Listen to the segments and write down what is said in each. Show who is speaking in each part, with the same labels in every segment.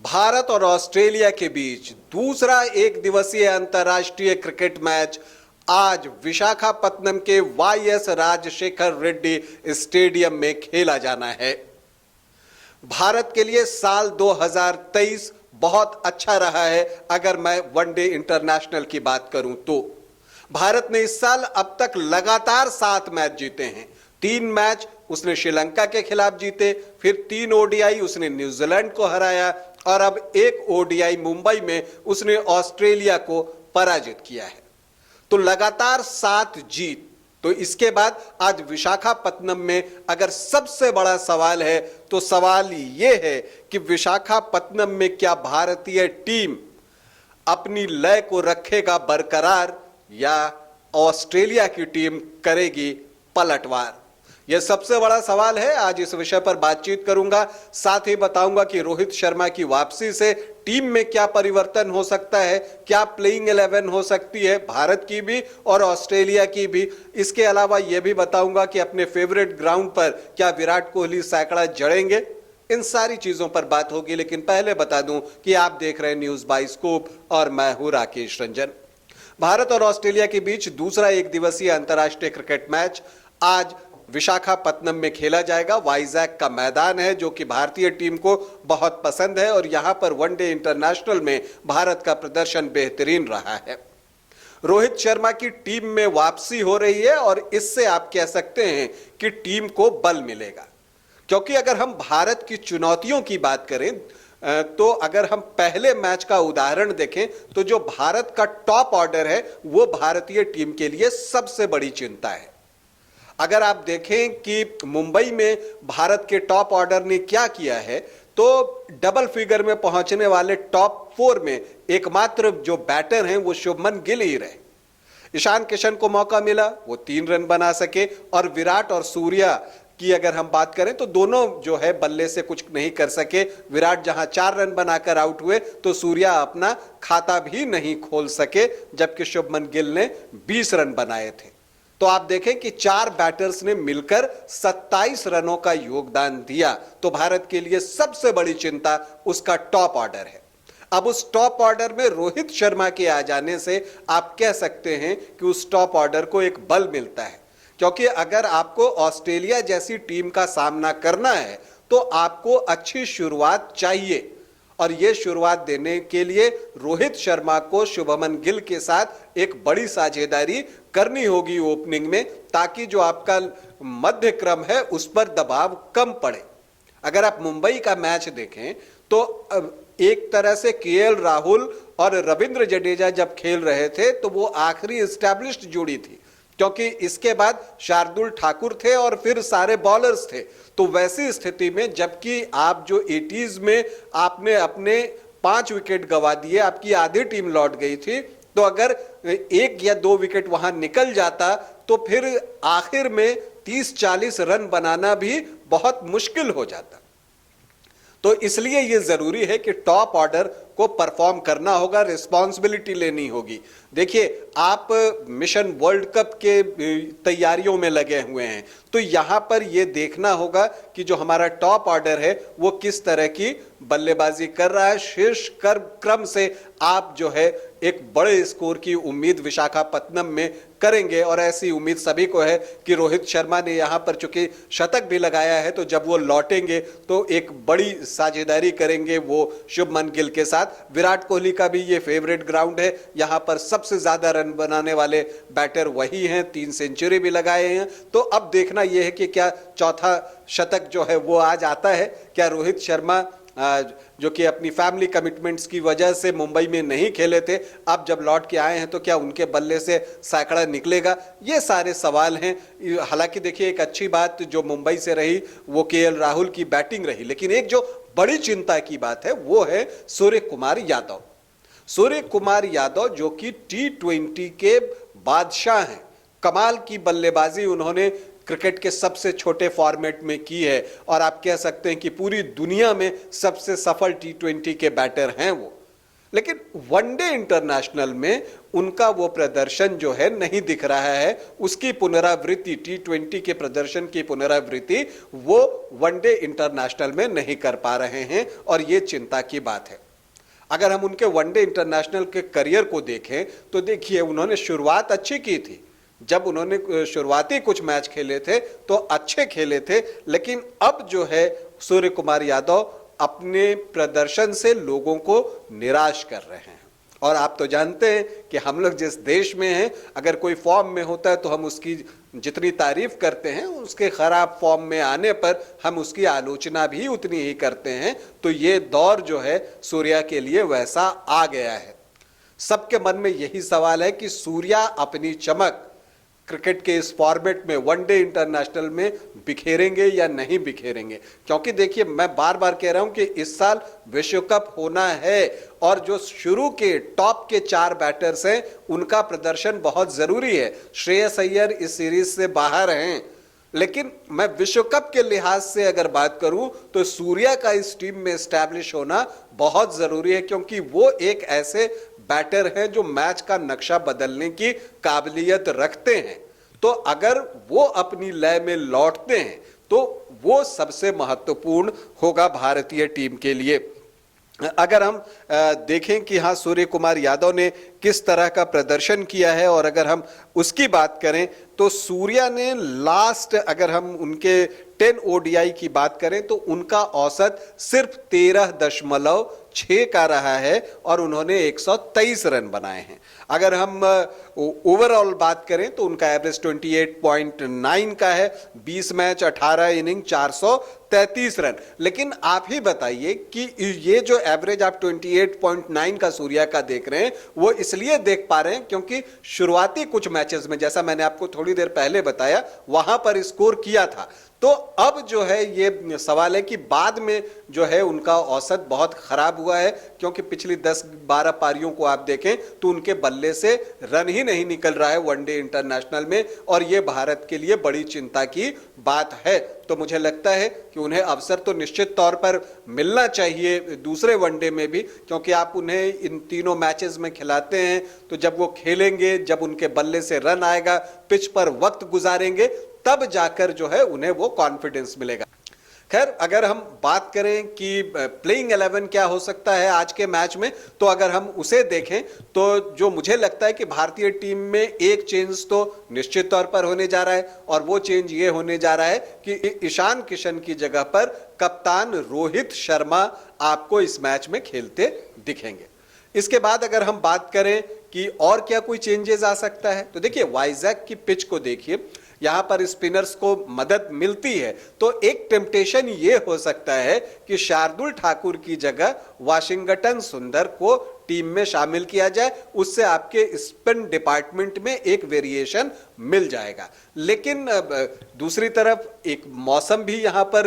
Speaker 1: भारत और ऑस्ट्रेलिया के बीच दूसरा एक दिवसीय अंतर्राष्ट्रीय क्रिकेट मैच आज विशाखापत्तनम के वाईएस राजशेखर रेड्डी स्टेडियम में खेला जाना है। भारत के लिए साल 2023 बहुत अच्छा रहा है। अगर मैं वनडे इंटरनेशनल की बात करूं तो भारत ने इस साल अब तक लगातार 7 मैच जीते हैं। 3 मैच उसने श्रीलंका के खिलाफ जीते, फिर 3 ओडीआई उसने न्यूजीलैंड को हराया और अब 1 ओडीआई मुंबई में उसने ऑस्ट्रेलिया को पराजित किया है। तो लगातार 7 जीत। तो इसके बाद आज विशाखापत्तनम में अगर सबसे बड़ा सवाल है तो सवाल यह है कि विशाखापत्तनम में क्या भारतीय टीम अपनी लय को रखेगा बरकरार या ऑस्ट्रेलिया की टीम करेगी पलटवार। यह सबसे बड़ा सवाल है। आज इस विषय पर बातचीत करूंगा, साथ ही बताऊंगा कि रोहित शर्मा की वापसी से टीम में क्या परिवर्तन हो सकता है, क्या प्लेइंग 11 हो सकती है भारत की भी और ऑस्ट्रेलिया की भी। इसके अलावा यह भी बताऊंगा कि अपने फेवरेट ग्राउंड पर क्या विराट कोहली सैकड़ा जड़ेंगे। इन सारी चीजों पर बात होगी, लेकिन पहले बता दूं कि आप देख रहे हैं न्यूज बाय स्कूप और मैं हूं राकेश रंजन। भारत और ऑस्ट्रेलिया के बीच दूसरा एक दिवसीय अंतर्राष्ट्रीय क्रिकेट मैच आज विशाखापत्तनम में खेला जाएगा। वाइजैक का मैदान है जो कि भारतीय टीम को बहुत पसंद है और यहां पर वनडे इंटरनेशनल में भारत का प्रदर्शन बेहतरीन रहा है। रोहित शर्मा की टीम में वापसी हो रही है और इससे आप कह सकते हैं कि टीम को बल मिलेगा, क्योंकि अगर हम भारत की चुनौतियों की बात करें तो अगर हम पहले मैच का उदाहरण देखें तो जो भारत का टॉप ऑर्डर है वो भारतीय टीम के लिए सबसे बड़ी चिंता है। अगर आप देखें कि मुंबई में भारत के टॉप ऑर्डर ने क्या किया है तो डबल फिगर में पहुंचने वाले टॉप 4 में एकमात्र जो बैटर हैं वो शुभमन गिल ही रहे। ईशान किशन को मौका मिला, वो 3 रन बना सके और विराट और सूर्या की अगर हम बात करें तो दोनों जो है बल्ले से कुछ नहीं कर सके। विराट जहां 4 रन बनाकर आउट हुए तो सूर्या अपना खाता भी नहीं खोल सके, जबकि शुभमन गिल ने 20 रन बनाए थे। तो आप देखें कि 4 बैटर्स ने मिलकर 27 रनों का योगदान दिया। तो भारत के लिए सबसे बड़ी चिंता उसका टॉप ऑर्डर है। अब उस टॉप ऑर्डर में रोहित शर्मा के आ जाने से आप कह सकते हैं कि उस टॉप ऑर्डर को एक बल मिलता है, क्योंकि अगर आपको ऑस्ट्रेलिया जैसी टीम का सामना करना है तो आपको अच्छी शुरुआत चाहिए और यह शुरुआत देने के लिए रोहित शर्मा को शुभमन गिल के साथ एक बड़ी साझेदारी करनी होगी ओपनिंग में, ताकि जो आपका मध्य क्रम है उस पर दबाव कम पड़े। अगर आप मुंबई का मैच देखें तो एक तरह से केएल राहुल और रविंद्र जडेजा जब खेल रहे थे तो वो आखिरी एस्टैब्लिश्ड जोड़ी थी, क्योंकि इसके बाद शार्दुल ठाकुर थे और फिर सारे बॉलर्स थे। तो वैसी स्थिति में जबकि आप जो 80s में आपने अपने 5 विकेट गंवा दिए, आपकी आधी टीम लौट गई थी, तो अगर 1 या 2 विकेट वहां निकल जाता तो फिर आखिर में 30-40 रन बनाना भी बहुत मुश्किल हो जाता। तो इसलिए यह जरूरी है कि टॉप ऑर्डर को परफॉर्म करना होगा, रिस्पॉन्सिबिलिटी लेनी होगी। देखिए, आप मिशन वर्ल्ड कप के तैयारियों में लगे हुए हैं, तो यहां पर यह देखना होगा कि जो हमारा टॉप ऑर्डर है वो किस तरह की बल्लेबाजी कर रहा है। शीर्ष क्रम से आप जो है एक बड़े स्कोर की उम्मीद विशाखापत्तनम में करेंगे और ऐसी उम्मीद सभी को है कि रोहित शर्मा ने यहां पर चूंकि शतक भी लगाया है तो जब वो लौटेंगे तो एक बड़ी साझेदारी करेंगे वो शुभमन गिल के साथ। विराट कोहली का भी ये फेवरेट ग्राउंड है, यहां पर सबसे ज्यादा रन बनाने वाले बैटर वही हैं, 3 सेंचुरी भी लगाए हैं। तो अब देखना यह है कि क्या चौथा शतक जो है वो आज आता है। क्या रोहित शर्मा जो कि अपनी फैमिली कमिटमेंट्स की वजह से मुंबई में नहीं खेले थे, अब जब लौट के आए हैं तो क्या उनके बल्ले से सैकड़ा निकलेगा? ये सारे सवाल हैं। हालांकि देखिए, एक अच्छी बात जो मुंबई से रही वो केएल राहुल की बैटिंग रही, लेकिन एक जो बड़ी चिंता की बात है वो है सूर्य कुमार यादव। सूर्य कुमार यादव जो कि T20 के बादशाह हैं, कमाल की बल्लेबाजी उन्होंने क्रिकेट के सबसे छोटे फॉर्मेट में की है और आप कह सकते हैं कि पूरी दुनिया में सबसे सफल T20 के बैटर हैं वो। लेकिन वनडे इंटरनेशनल में उनका वो प्रदर्शन जो है नहीं दिख रहा है। उसकी पुनरावृत्ति, T20 के प्रदर्शन की पुनरावृत्ति वो वनडे इंटरनेशनल में नहीं कर पा रहे हैं और ये चिंता की बात है। अगर हम उनके वनडे इंटरनेशनल के करियर को देखें तो देखिए, उन्होंने शुरुआत अच्छी की थी। जब उन्होंने शुरुआती कुछ मैच खेले थे तो अच्छे खेले थे, लेकिन अब जो है सूर्य कुमार यादव अपने प्रदर्शन से लोगों को निराश कर रहे हैं। और आप तो जानते हैं कि हम लोग जिस देश में हैं, अगर कोई फॉर्म में होता है तो हम उसकी जितनी तारीफ करते हैं, उसके खराब फॉर्म में आने पर हम उसकी आलोचना भी उतनी ही करते हैं। तो ये दौर जो है सूर्या के लिए वैसा आ गया है। सबके मन में यही सवाल है कि सूर्या अपनी चमक क्रिकेट के इस फॉर्मेट में वनडे इंटरनेशनल में बिखेरेंगे या नहीं बिखेरेंगे। क्योंकि देखिए, मैं बार बार कह रहा हूं कि इस साल विश्व कप होना है और जो शुरू के टॉप के 4 बैटर्स हैं उनका प्रदर्शन बहुत जरूरी है। श्रेयस अय्यर इस सीरीज से बाहर हैं, लेकिन मैं विश्व कप के लिहाज से अगर बात करूं तो सूर्या का इस टीम में एस्टैब्लिश होना बहुत जरूरी है, क्योंकि वो एक ऐसे बैटर हैं जो मैच का नक्शा बदलने की काबिलियत रखते हैं। तो अगर वो अपनी लय में लौटते हैं तो वो सबसे महत्वपूर्ण होगा भारतीय टीम के लिए। अगर हम देखें कि हाँ, सूर्य कुमार यादव ने किस तरह का प्रदर्शन किया है और अगर हम उसकी बात करें तो सूर्या ने लास्ट, अगर हम उनके 10 ODI की बात करें तो उनका औसत सिर्फ 13.6 का रहा है और उन्होंने 123 रन बनाए हैं। अगर हम ओवरऑल बात करें तो उनका एवरेज 28.9 का है, 20 मैच 18 इनिंग 433 रन। लेकिन आप ही बताइए कि ये जो एवरेज आप 28.9 का सूर्या का देख रहे हैं वो इसलिए देख पा रहे हैं क्योंकि शुरुआती कुछ मैचेस में, जैसा मैंने आपको थोड़ी देर पहले बताया, वहां पर स्कोर किया था। तो अब जो है ये सवाल है कि बाद में जो है उनका औसत बहुत खराब हुआ है, क्योंकि पिछली 10-12 पारियों को आप देखें तो उनके बल्ले से रन ही नहीं निकल रहा है वनडे इंटरनेशनल में, और ये भारत के लिए बड़ी चिंता की बात है। तो मुझे लगता है कि उन्हें अवसर तो निश्चित तौर पर मिलना चाहिए दूसरे वनडे में भी, क्योंकि आप उन्हें इन तीनों मैचेस में खिलाते हैं तो जब वो खेलेंगे, जब उनके बल्ले से रन आएगा, पिच पर वक्त गुजारेंगे, तब जाकर जो है उन्हें वो कॉन्फिडेंस मिलेगा। खैर, अगर हम बात करें कि प्लेइंग 11 क्या हो सकता है आज के मैच में, तो अगर हम उसे देखें तो जो मुझे लगता है कि भारतीय टीम में एक चेंज तो निश्चित तौर पर होने जा रहा है, और वो चेंज ये होने जा रहा है कि ईशान किशन की जगह पर कप्तान रोहित शर्मा आपको इस मैच में खेलते दिखेंगे। इसके बाद अगर हम बात करें कि और क्या कोई चेंजेस आ सकता है, तो देखिए वाइजैक की पिच को देखिए, यहां पर स्पिनर्स को मदद मिलती है। तो एक टेम्पटेशन ये हो सकता है कि शार्दुल ठाकुर की जगह वाशिंगटन सुंदर को टीम में शामिल किया जाए, उससे आपके स्पिन डिपार्टमेंट में एक वेरिएशन मिल जाएगा। लेकिन दूसरी तरफ एक मौसम भी यहां पर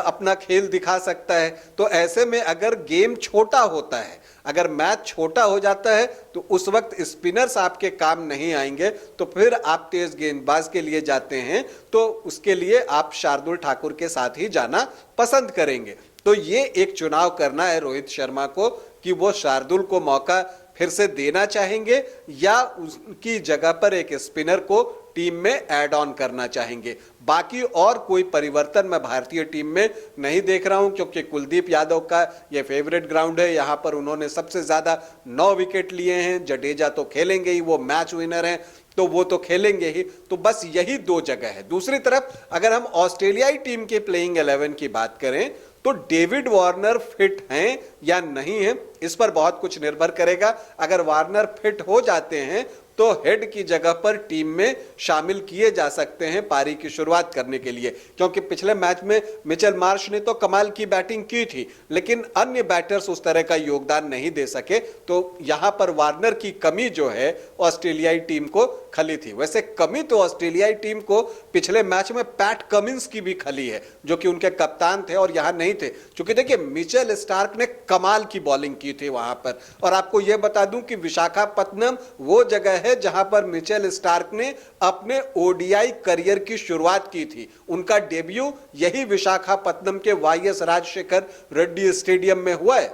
Speaker 1: अपना खेल दिखा सकता है। तो ऐसे में अगर गेम छोटा होता है, अगर मैच छोटा हो जाता है, तो उस वक्त स्पिनर्स आपके काम नहीं आएंगे, तो फिर आप तेज गेंदबाज के लिए जाते हैं तो उसके लिए आप शार्दुल ठाकुर के साथ ही जाना पसंद करेंगे। तो ये एक चुनाव करना है रोहित शर्मा को कि वो शार्दुल को मौका फिर से देना चाहेंगे या उनकी जगह पर एक स्पिनर को टीम में ऐड ऑन करना चाहेंगे। बाकी और कोई परिवर्तन मैं भारतीय टीम में नहीं देख रहा हूं, क्योंकि कुलदीप यादव का ये फेवरेट ग्राउंड है, यहां पर उन्होंने सबसे ज्यादा 9 विकेट लिए हैं। जडेजा तो खेलेंगे ही, वो मैच विनर हैं, तो वो तो खेलेंगे ही। तो बस यही 2 जगह है। दूसरी तरफ अगर हम ऑस्ट्रेलियाई टीम के प्लेइंग 11 की बात करें तो डेविड वार्नर फिट हैं या नहीं है, इस पर बहुत कुछ निर्भर करेगा। अगर वार्नर फिट हो जाते हैं तो हेड की जगह पर टीम में शामिल किए जा सकते हैं पारी की शुरुआत करने के लिए, क्योंकि पिछले मैच में मिचेल मार्श ने तो कमाल की बैटिंग की थी, लेकिन अन्य बैटर्स उस तरह का योगदान नहीं दे सके। तो यहां पर वार्नर की कमी जो है ऑस्ट्रेलियाई टीम को खली थी। वैसे कमी तो ऑस्ट्रेलियाई टीम को पिछले मैच में पैट कमिंस की भी खली है, जो कि उनके कप्तान थे और यहां नहीं थे। क्योंकि देखिए, मिचेल स्टार्क ने कमाल की बॉलिंग की थी वहां पर, और आपको यह बता दूं कि विशाखापत्तनम वो जगह है जहां पर मिचेल स्टार्क ने अपने ओडीआई करियर की शुरुआत की थी। उनका डेब्यू यही विशाखापत्तनम के वाईएस राजशेखर रेड्डी स्टेडियम में हुआ है।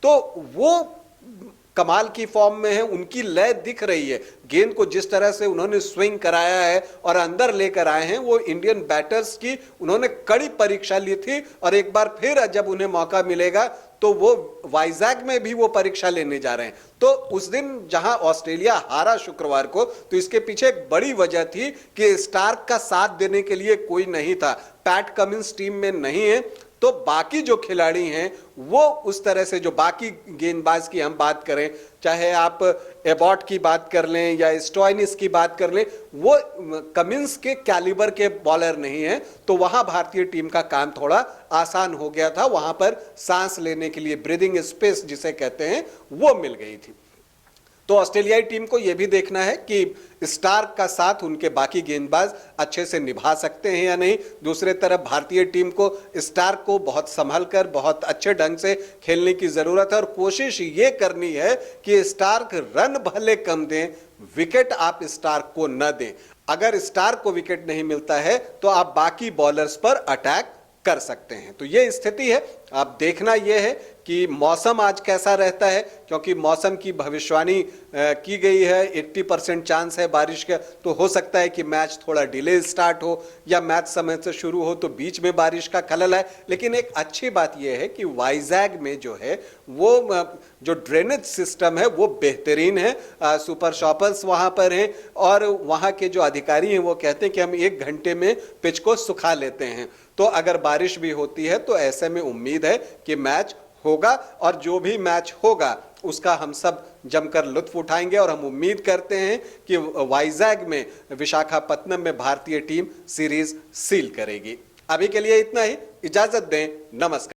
Speaker 1: तो वो कमाल की फॉर्म में है, उनकी लय दिख रही है। गेंद को जिस तरह से उन्होंने स्विंग कराया है और अंदर लेकर आए हैं, वो इंडियन बैटर्स की उन्होंने कड़ी परीक्षा ली थी और एक बार फिर जब उन्हें मौका मिलेगा तो वो वाइजैक में भी वो परीक्षा लेने जा रहे हैं। तो उस दिन जहां ऑस्ट्रेलिया हारा शुक्रवार को, तो इसके पीछे एक बड़ी वजह थी कि स्टार्क का साथ देने के लिए कोई नहीं था। पैट कमिंस टीम में नहीं है, तो बाकी जो खिलाड़ी हैं वो उस तरह से, जो बाकी गेंदबाज की हम बात करें, चाहे आप एबॉट की बात कर लें या स्टॉइनिस की बात कर लें, वो कमिंस के कैलिबर के बॉलर नहीं है। तो वहां भारतीय टीम का काम थोड़ा आसान हो गया था, वहां पर सांस लेने के लिए ब्रीदिंग स्पेस जिसे कहते हैं वो मिल गई थी। तो ऑस्ट्रेलियाई टीम को यह भी देखना है कि स्टार्क का साथ उनके बाकी गेंदबाज अच्छे से निभा सकते हैं या नहीं। दूसरे तरफ भारतीय टीम को स्टार्क को बहुत संभल कर बहुत अच्छे ढंग से खेलने की जरूरत है और कोशिश ये करनी है कि स्टार्क रन भले कम दें, विकेट आप स्टार्क को न दें। अगर स्टार्क को विकेट नहीं मिलता है तो आप बाकी बॉलर्स पर अटैक कर सकते हैं। तो ये स्थिति है। अब देखना यह है कि मौसम आज कैसा रहता है, क्योंकि मौसम की भविष्यवाणी की गई है, 80% चांस है बारिश का। तो हो सकता है कि मैच थोड़ा डिले स्टार्ट हो या मैच समय से शुरू हो तो बीच में बारिश का खलल है। लेकिन एक अच्छी बात यह है कि वाइजैक में जो है वो जो ड्रेनेज सिस्टम है वो बेहतरीन है। सुपर शॉपर्स वहां पर हैं और वहां के जो अधिकारी हैं वो कहते हैं कि हम 1 घंटे में पिच को सुखा लेते हैं। तो अगर बारिश भी होती है तो ऐसे में उम्मीद है कि मैच होगा और जो भी मैच होगा उसका हम सब जमकर लुत्फ उठाएंगे और हम उम्मीद करते हैं कि वाइजैक में, विशाखापत्तनम में भारतीय टीम सीरीज सील करेगी। अभी के लिए इतना ही, इजाजत दें, नमस्कार।